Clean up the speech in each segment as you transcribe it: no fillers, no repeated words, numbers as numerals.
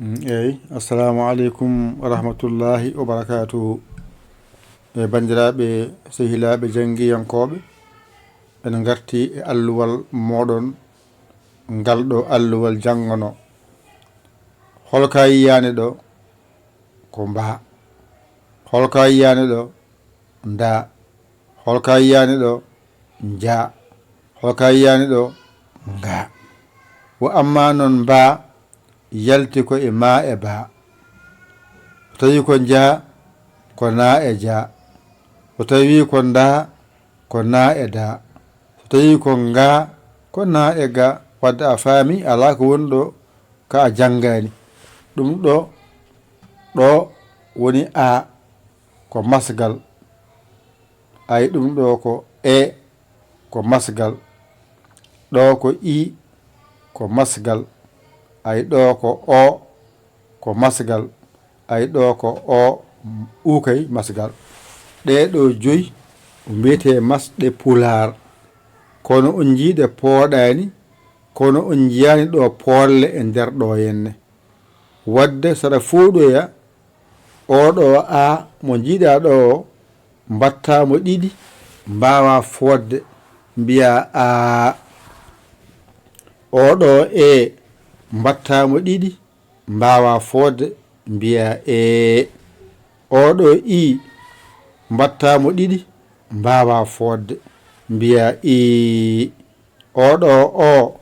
eyyi assalamu aleykum wa rahmatullahi wa barakatuhu e bandiraɓe sehilaɓe jangguiyankoɓe ene garti e alluwal moɗon ngal ɗo alluwal jangono holka yiyani ɗo ko mba holka yiyani ɗo nda holka yiyani ɗo ja holka yiyani ɗo nga wo amma noon mba yalti ko e ma e ba so tawi ko ja ko na e ja so tawi ko nda ko na e da so tawi ko nga ko na e ga wadde a faami ala ko woni ɗo ka a janggani ɗum ɗo woni a ko masgal ay ɗum ɗo ko e ko masgal ɗo ko i ko masgal ay ɗo ko o ko masgal ay ɗo ko o ukay masgal ɗeɗo joyi mbiyete masɗe pular kono on jiiɗe pooɗani kono on jiyani ɗo poolle e nder ɗo henne wadde saɗa fuuɗoya oɗo a mo jiiɗa ɗo o mbattamo ɗiɗi mbawa fodde mbiya a oɗo e mbattamo ɗiɗi mbawa fodde mbiya e oɗo i mbattamo ɗiɗi mbawa fodde mbiya i oɗo o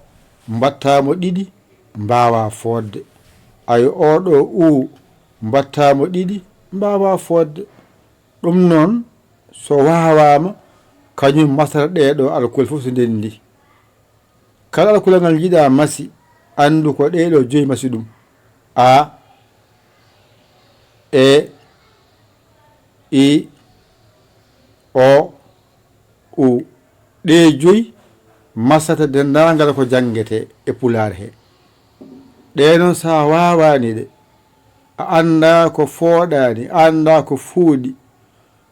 mbattamo ɗiɗi mbawa fodde ay oɗo u mbattamo ɗiɗi mbawa fodde ɗum noon so wawama kañum masata ɗeɗo alkul fof so ndendi kala alkulal ngal jiiɗa masi andu ko ɗeɗo joyi masi ɗum a e i o u ɗe joyi masata dendagal ko jangete e pular he ɗe noon sa wawani ɗe a anda ko fooɗani a anda ko fuuɗi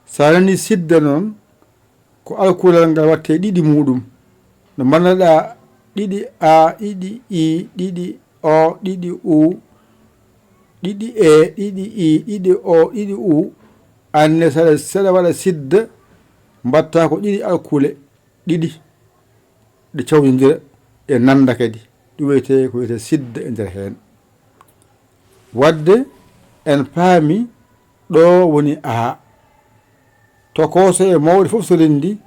sa nani sidda noon ko alkulal ngal watte ɗiɗi muɗum no mbannoɗa ɗiɗi a ɗiɗi i ɗiɗi o ɗiɗi u ɗiɗi e ɗiɗi i ɗiɗi o ɗiɗi u anne saɗa waɗa sidda mbatta ko ɗiɗi alkule ɗiɗi ɗe cawdidira e nanda kadi ɗum wiyete ko wiyete sidda e nder hen wadde en paami ɗo woni a to koso e mawɗo fof so rendi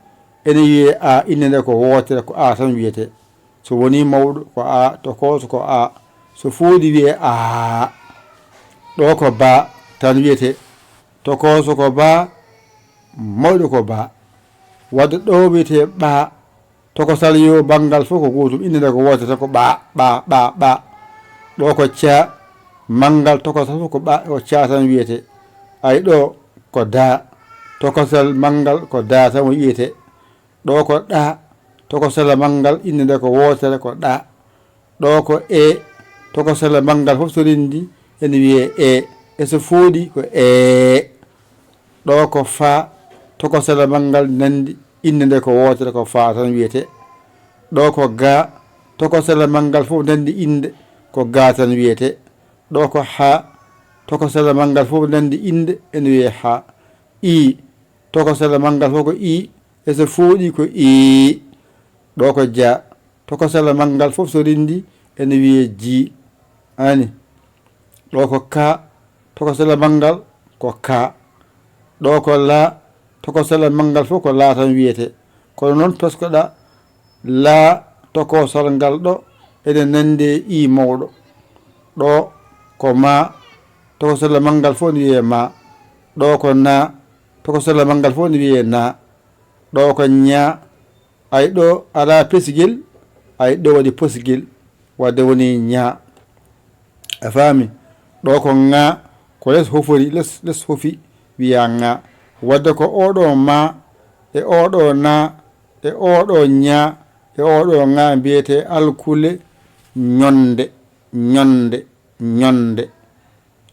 ene wiye a innede ko wotere ko a tan wiyete so woni mawɗo ko a to koso ko a so fuuɗi wiye a ɗo ko ba tan wiyete to koso ko ba mawɗo ko ba wadde ɗo wiyete ɓa to ko salyo banggal fof ko gotum innede ko wotere ko ɓa ɗo ko ca manggal tokosal fof ko ɓa ko ca tan wiyete ay ɗo ko da tokosal manggal ko da tan wiyete ɗo ko ɗa tokosal manggal innede ko wotere ko ɗa ɗo ko e tokosal manggal fof so rendi ene wiye e so fooɗi ko ɗo ko fa tokosal manggal nandi innede ko wotere ko fa tan wiyete ɗo ko ga tokosal manggal fof nandi inde ko ga tan wiyete ɗo ko ha tokosal manggal fof nandi inde ene wiye ha i tokosal manggal fof ko i e so fooɗi ko i ɗo ko ja tokosal manggal fof so rendi ene wiye ji ani ɗo ko ka tokosal manggal ko ka ɗo ko la tokosal manggal fof ko la tan wiyete kono noon toskoɗa la tokosal ngal ɗo ene nande i mawɗo ɗo ko ma tokosal manggal fof ne wiye ma ɗo ko na tokosal manggal fof ne wiye na ɗo ko ña ay ɗo ala pesguel ay ɗo waɗi posguel wadde woni ña a faami ɗo ko ŋa ko les hofori les hofi wiya ŋa wadde ko oɗo ma e oɗo na e oɗo ña e oɗo ŋa mbiyete alkule ñonde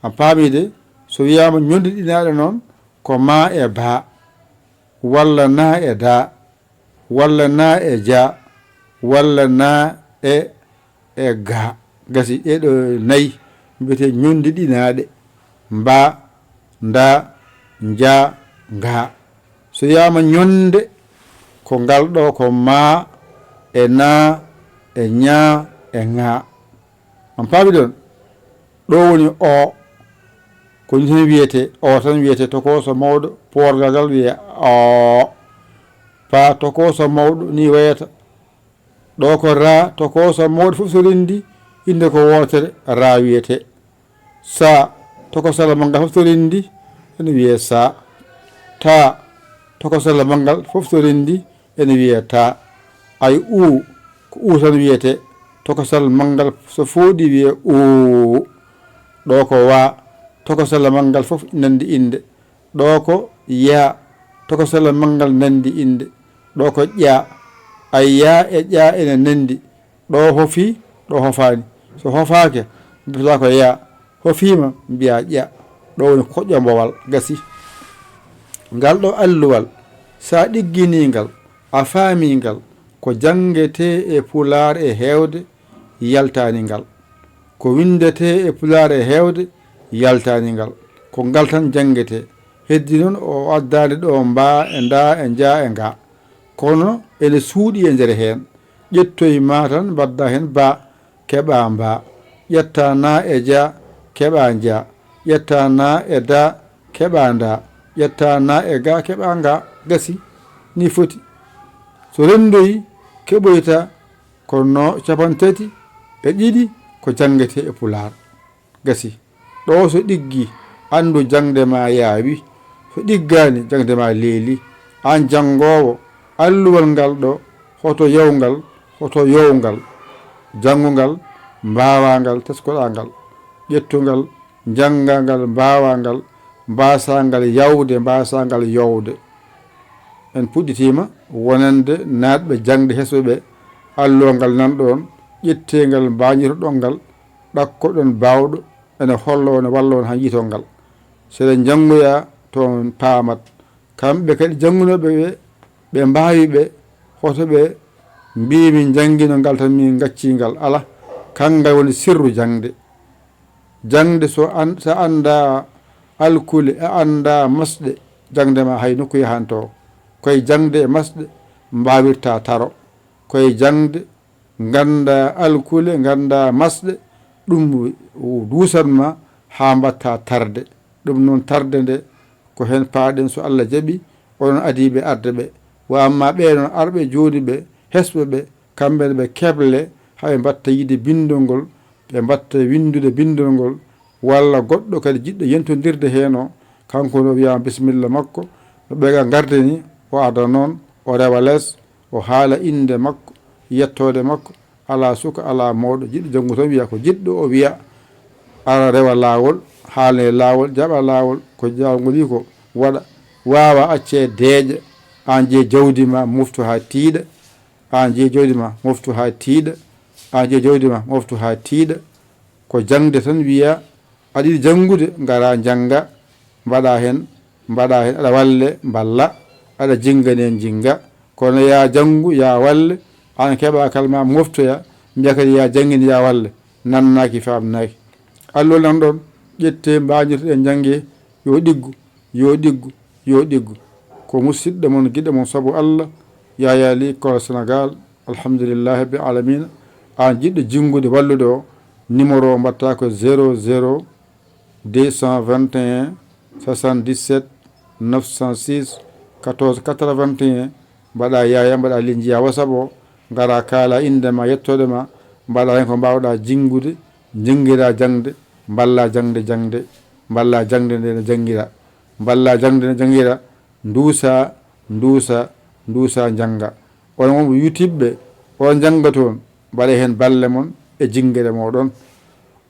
a paamide so wiyama ñonde ɗinaɗe noon ko ma e ba walla na e da walla na e ja walla na e ga gasi ɗeɗo nayyi mbiyete ñondi ɗinaɗe mba nda nja nga so yama ñonde ko ngal ɗo ko ma e na e ña e ŋa on paami ɗon ɗo woni o ko tan wiyete o tan wiyete tokoso mawɗo porgal ngal wiye o pa tokoso mawɗo ni wayata ɗo ko ra tokoso mawɗo fof so rendi inde ko wotere ra wiyete sa tokosal mangal fof so rendi ene wiye sa ta tokosal mangal fof so rendi ene wiye ta ay u ko u tan wiyete tokosal mangal so fooɗi wiye u ɗo ko wa tokosal mangal fof nandi inde ɗo ko ya tokosal mangal nandi inde ɗo ko ƴa ay ya e ƴa ene nandi ɗo hofi ɗo hofani so hofake mbiyata ko ya hofima mbiya ƴa ɗo woni koƴƴombowal gasi ngal ɗo alluwal sa ɗigginigal a faamigal ko jangete e pular e hewde yaltanigal ko windete e pular e hewde yaltanigal ko ngal tan jangete heddi noon o addade ɗo mba e nda e nja e nga kono ene suuɗi e nder hen ƴettoye ma tan mbadda hen ba keɓa mba ƴetta na e ja keɓa nja ƴetta na e da keɓa nda ƴetta na e ga keɓa nga gasi ni foti so rendoyi keɓoyta kono capantati e ɗiɗi ko jangete e pular gasi ɗo so ɗiggi andu jangde ma yaawi so ɗiggani jangde ma leeli an jangowo alluwal ngal ɗo hoto yewgal hoto yowgal jangugal mbawangal teskoɗagal ƴettugal jangangal mbawangal mbasangal yawde mbasangal yowde en puɗɗitima wonande natɓe jangde hesɓeɓe alluwal ngal nanɗon ƴettegal mbañitoɗon ngal ɗakkoɗon bawɗo ene hollo ne walla on ha yitol ngal seɗen jangoya toon paamat kamɓe kadi jangunoɓe ɓe mbawi ɓe hoto ɓe mbimi jangguino ngal tan min gaccingal ala kangal woni sirru jangde jangde so anda alkule a anda masɗe jangde ma hay nokku yahanto koye jangde e masɗe mbawirta taro koye jangde ganda alkule ganda masɗe ɗum dusanma ha mbatta tarde ɗum noon tarde nde ko hen paaɗen so Allah jaaɓi onon adiɓe arde ɓe wa amma ɓeɗon arɓe joni ɓe hesɓe ɓe kamɓene ɓe keble haɓe mbatta yiide bindol ngol ɓe mbatta windude bindol ngol walla goɗɗo kadi jiɗɗo yentodirde hen o kanko no wiyama bisimilla makko no ɓega garde ni o ada noon o rewa less o haala inde makko yettode makko ala suka ala mawɗo jiɗɗo janggo tan wiya ko jiɗɗo o wiya ara rewa lawol haalne lawol jaɓa lawol ko jawgol wi ko waɗa wawa acce deeƴa an jeeyi jawdi ma moftu ha tiiɗa an jeeyi jawdi ma moftu ha tiiɗa an jeeyi jawdi ma moftu ha tiiɗa ko jangde tan wiya aɗa yiɗi jangude gara jangga mbaɗa hen aɗa walle balla aɗa jingane en jinga kono ya jangu ya walle an keɓa kalma moftoya mbiya kadi ya jangguine ya walle nannaki famnaki alluwal nan ɗon ƴette mbañirtoɗen jangge yo ɗiggu yo ɗiggu yo ɗiggu ko musidɗo mon guiɗo mon saabu Allah Yaya Ly école Sénégal alhamdulillahi rabbil alamina an jiɗɗo jingude wallude o numéro o mbatta ko 00 221 77 906 14 81 mbaɗa Yaya mbaɗa Ly jiiya WhatsApp o gara kaala indema yettode ma mbaɗa hen ko mbawɗa jingude jinguira jangde balla jangde balla jangde nde ne janguira balla jangde ne janguira duusa jangga on wonɓe yutibɓe on jangga toon mbaɗa hen balle mon e jingguere moɗon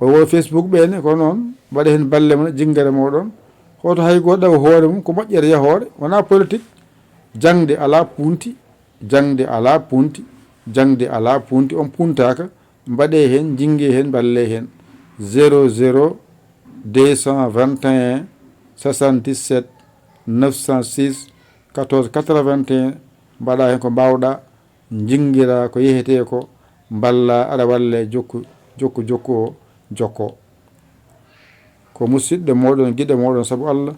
o wo Facebook ɓene ko noon mbaɗa hen balle mon e jingguere moɗon hoto hay goto ɗawa hoore mum ko moƴƴere yahore wona politique jangde ala punti jangde ala punti jangde ala punti on puntaka mbaɗe hen jingge hen balle hen 00 221 77 906 14 81 mbaɗa hen ko mbawɗa jinguira ko yehete ko balla aɗa walle jokku o jokko ko musidɗo moɗon guiɗe moɗon saabu Allah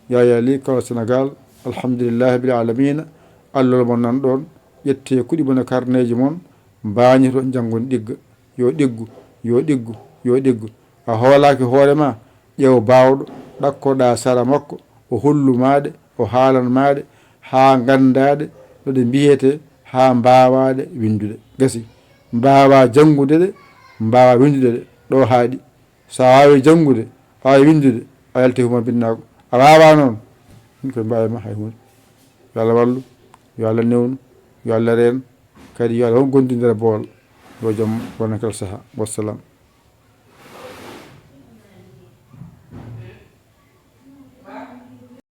Yaya Ly kala Sénégal alhamdulillahi bil alamina Allah mo nan ɗon ƴette kuɗi mon e carnet mon mbañi toon janggon ɗigga yo ɗiggu yo ɗiggu yo ɗiggu a hoolaki hoorema ƴeew bawɗo ɗakkoɗa sara makko o hollumaɗe o haalanmaɗe ha gandaɗe ɗoɗe mbiyete ha mbawaɗe windude gasi mbawa janggude ɗe mbawa windude ɗe ɗo haaɗi sa wawi janggude a wawi windude a yalti huma binnako a wawa noon ɗum koye mbawima hay hunde yo Allah wallu yo Allah newnu yo Allah reen kadi yo Allah hon gondidira bool yo jaam wona kala saaha wassalam